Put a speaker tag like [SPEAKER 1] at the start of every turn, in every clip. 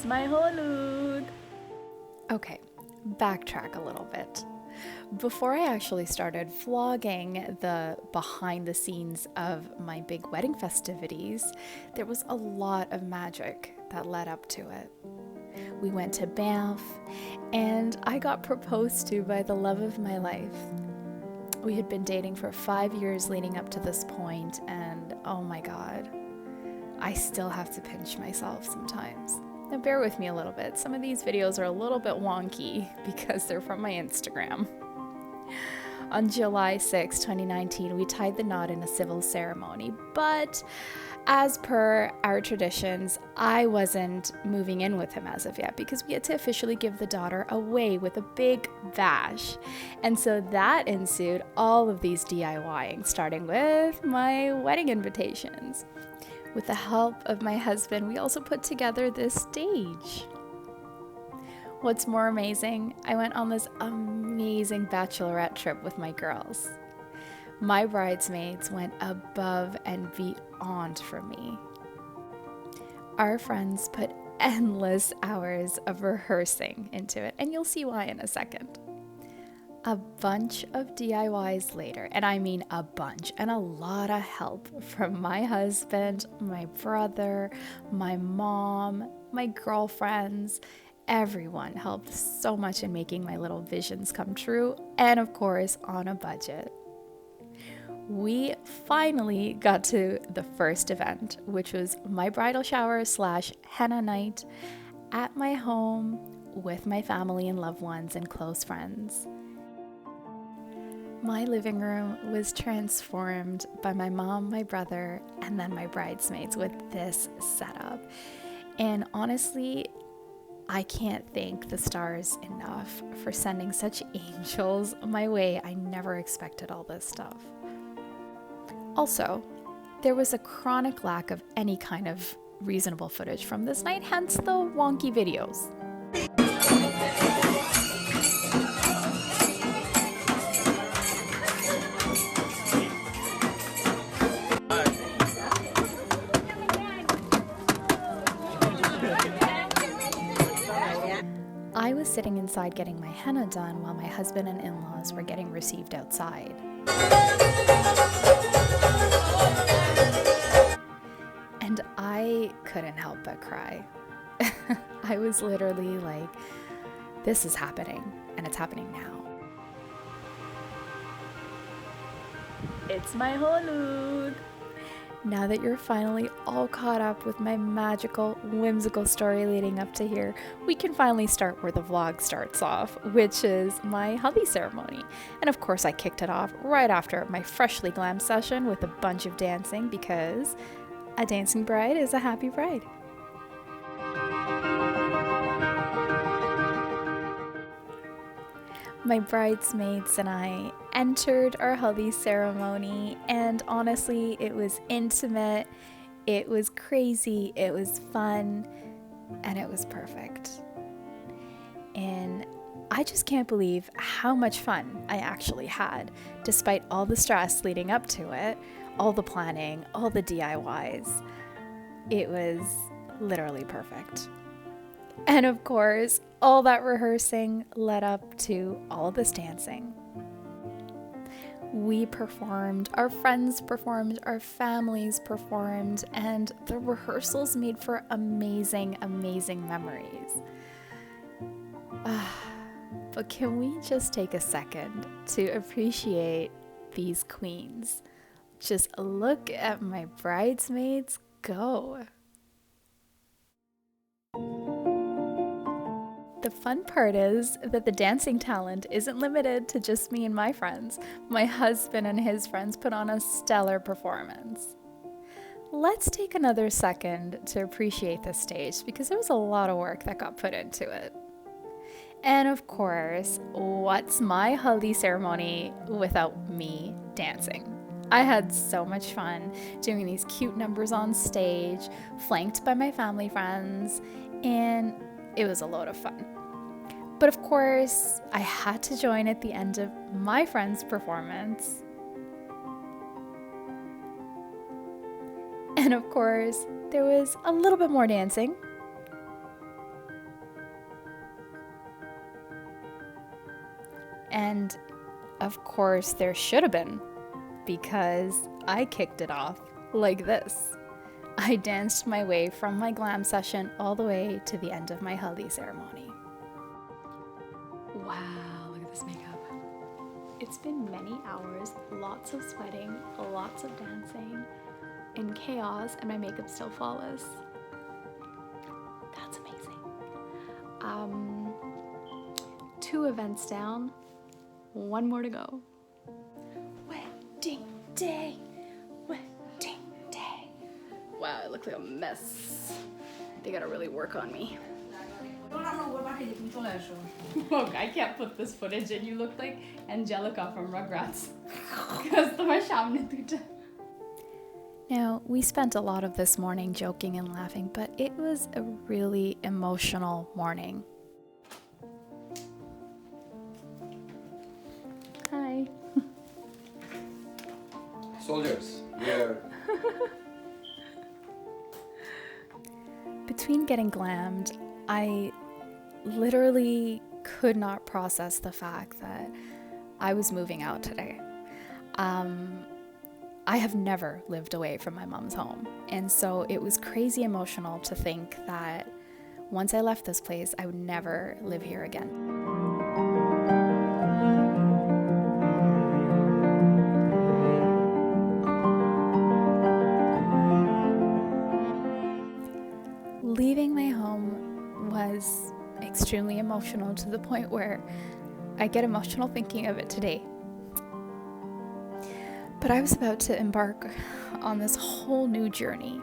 [SPEAKER 1] It's my Holud. Okay, backtrack a little bit. Before I actually started vlogging the behind the scenes of my big wedding festivities, there was a lot of magic that led up to it. We went to Banff, and I got proposed to by the love of my life. We had been dating for 5 years leading up to this point, and oh my god, I still have to pinch myself sometimes. Now bear with me a little bit. Some of these videos are a little bit wonky because they're from my Instagram. On July 6, 2019, we tied the knot in a civil ceremony, but as per our traditions, I wasn't moving in with him as of yet because we had to officially give the daughter away with a big bash. And so that ensued all of these DIYing, starting with my wedding invitations. With the help of my husband, we also put together this stage. What's more amazing, I went on this amazing bachelorette trip with my girls. My bridesmaids went above and beyond for me. Our friends put endless hours of rehearsing into it, and you'll see why in a second. A bunch of DIYs later, and I mean a bunch, and a lot of help from my husband, my brother, my mom, my girlfriends. Everyone helped so much in making my little visions come true, and of course, on a budget. We finally got to the first event, which was my bridal shower / henna night at my home with my family and loved ones and close friends. My living room was transformed by my mom, my brother, and then my bridesmaids with this setup. And honestly, I can't thank the stars enough for sending such angels my way. I never expected all this stuff. Also, there was a chronic lack of any kind of reasonable footage from this night, hence the wonky videos. I was sitting inside getting my henna done while my husband and in-laws were getting received outside. And I couldn't help but cry. I was literally like, this is happening, and it's happening now. It's my Holud. Now that you're finally all caught up with my magical, whimsical story leading up to here, we can finally start where the vlog starts off, which is my Haldi ceremony. And of course I kicked it off right after my freshly glam session with a bunch of dancing because a dancing bride is a happy bride. My bridesmaids and I entered our Haldi ceremony, and honestly, it was intimate, it was crazy, it was fun, and it was perfect. And I just can't believe how much fun I actually had, despite all the stress leading up to it, all the planning, all the DIYs. It was literally perfect. And of course, all that rehearsing led up to all this dancing. We performed, our friends performed, our families performed, and the rehearsals made for amazing, amazing memories. But can we just take a second to appreciate these queens? Just look at my bridesmaids go. The fun part is that the dancing talent isn't limited to just me and my friends. My husband and his friends put on a stellar performance. Let's take another second to appreciate this stage because there was a lot of work that got put into it. And of course, what's my Haldi ceremony without me dancing? I had so much fun doing these cute numbers on stage, flanked by my family friends, and it was a load of fun. But of course, I had to join at the end of my friend's performance. And of course, there was a little bit more dancing. And of course there should have been, because I kicked it off like this. I danced my way from my glam session all the way to the end of my Haldi ceremony. Wow, look at this makeup. It's been many hours, lots of sweating, lots of dancing, and chaos, and my makeup's still flawless. That's amazing. 2 events down, 1 more to go. Wedding day, wedding day. Wow, I look like a mess. They gotta really work on me. Look, I can't put this footage in. You look like Angelica from Rugrats. Now, we spent a lot of this morning joking and laughing, but it was a really emotional morning. Hi.
[SPEAKER 2] Soldiers, we are...
[SPEAKER 1] Between getting glammed, I literally could not process the fact that I was moving out today. I have never lived away from my mom's home, and so it was crazy emotional to think that once I left this place, I would never live here again. Leaving my home was extremely emotional, to the point where I get emotional thinking of it today. But I was about to embark on this whole new journey,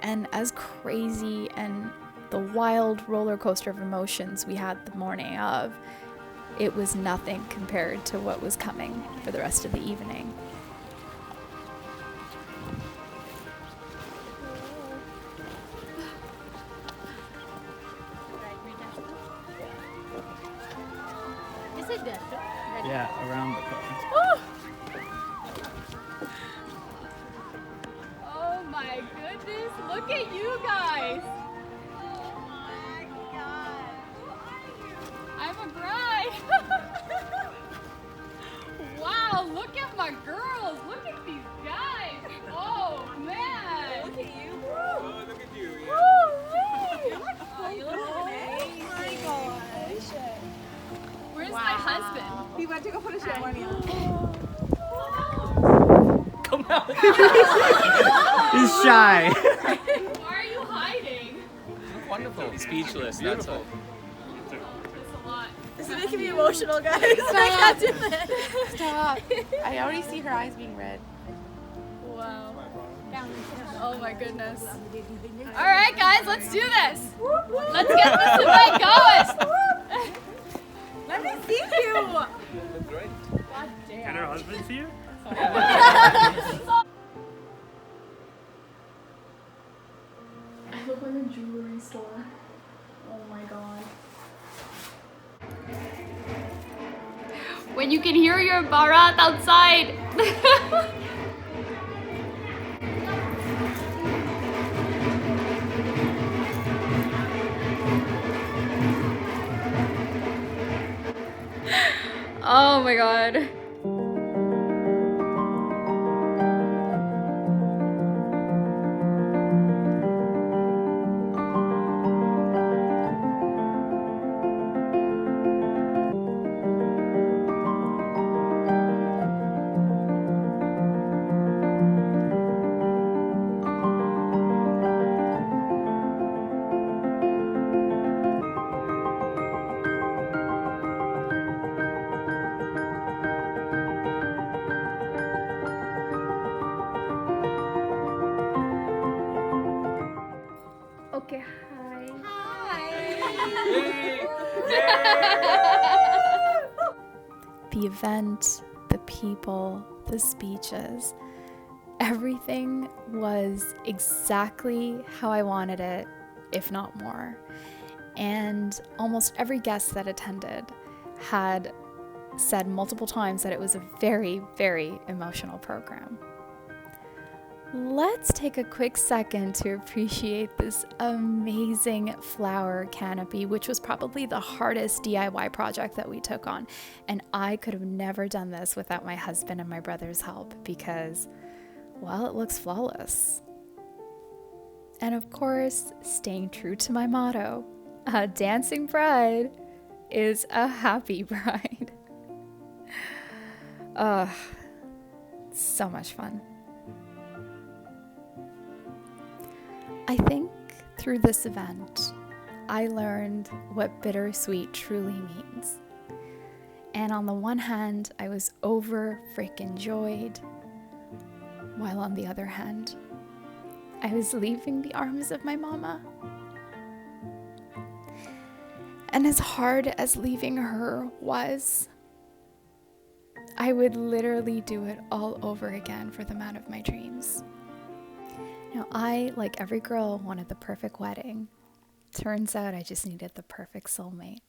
[SPEAKER 1] and as crazy and the wild roller coaster of emotions we had the morning of, it was nothing compared to what was coming for the rest of the evening.
[SPEAKER 3] Yeah, around the car.
[SPEAKER 1] Oh my goodness, look at you guys! Oh my god! I'm a bride! Wow, look at my girls! Look at these guys! Oh man! Look at you!
[SPEAKER 2] Oh, look at you! Yeah.
[SPEAKER 1] You look so good! Oh my gosh! Where's my husband?
[SPEAKER 4] He went to go put a ceremony on.
[SPEAKER 3] Come out. He's shy.
[SPEAKER 1] Why are you hiding?
[SPEAKER 3] Wonderful. Speechless. Beautiful.
[SPEAKER 1] That's a lot.
[SPEAKER 4] This is making me emotional, guys. I can't do this.
[SPEAKER 5] Stop. I already see her eyes being red.
[SPEAKER 1] Wow. Oh my goodness. All right, guys, let's do this. Let's get this event going.
[SPEAKER 4] Let me see you.
[SPEAKER 2] That's great.
[SPEAKER 1] God damn.
[SPEAKER 3] Can her husband see her?
[SPEAKER 1] I look like a jewelry store. Oh my god. When you can hear your barat outside. Oh my god. Okay, hi. The event, the people, the speeches, everything was exactly how I wanted it, if not more. And almost every guest that attended had said multiple times that it was a very, very emotional program. let's take a quick second to appreciate this amazing flower canopy, which was probably the hardest DIY project that we took on. And I could have never done this without my husband and my brother's help because, well, it looks flawless. And of course, staying true to my motto, a dancing bride is a happy bride. So much fun. I think through this event, I learned what bittersweet truly means. And on the one hand, I was over freaking joyed, while on the other hand, I was leaving the arms of my mama. And as hard as leaving her was, I would literally do it all over again for the man of my dreams. Now, I, like every girl, wanted the perfect wedding. Turns out I just needed the perfect soulmate.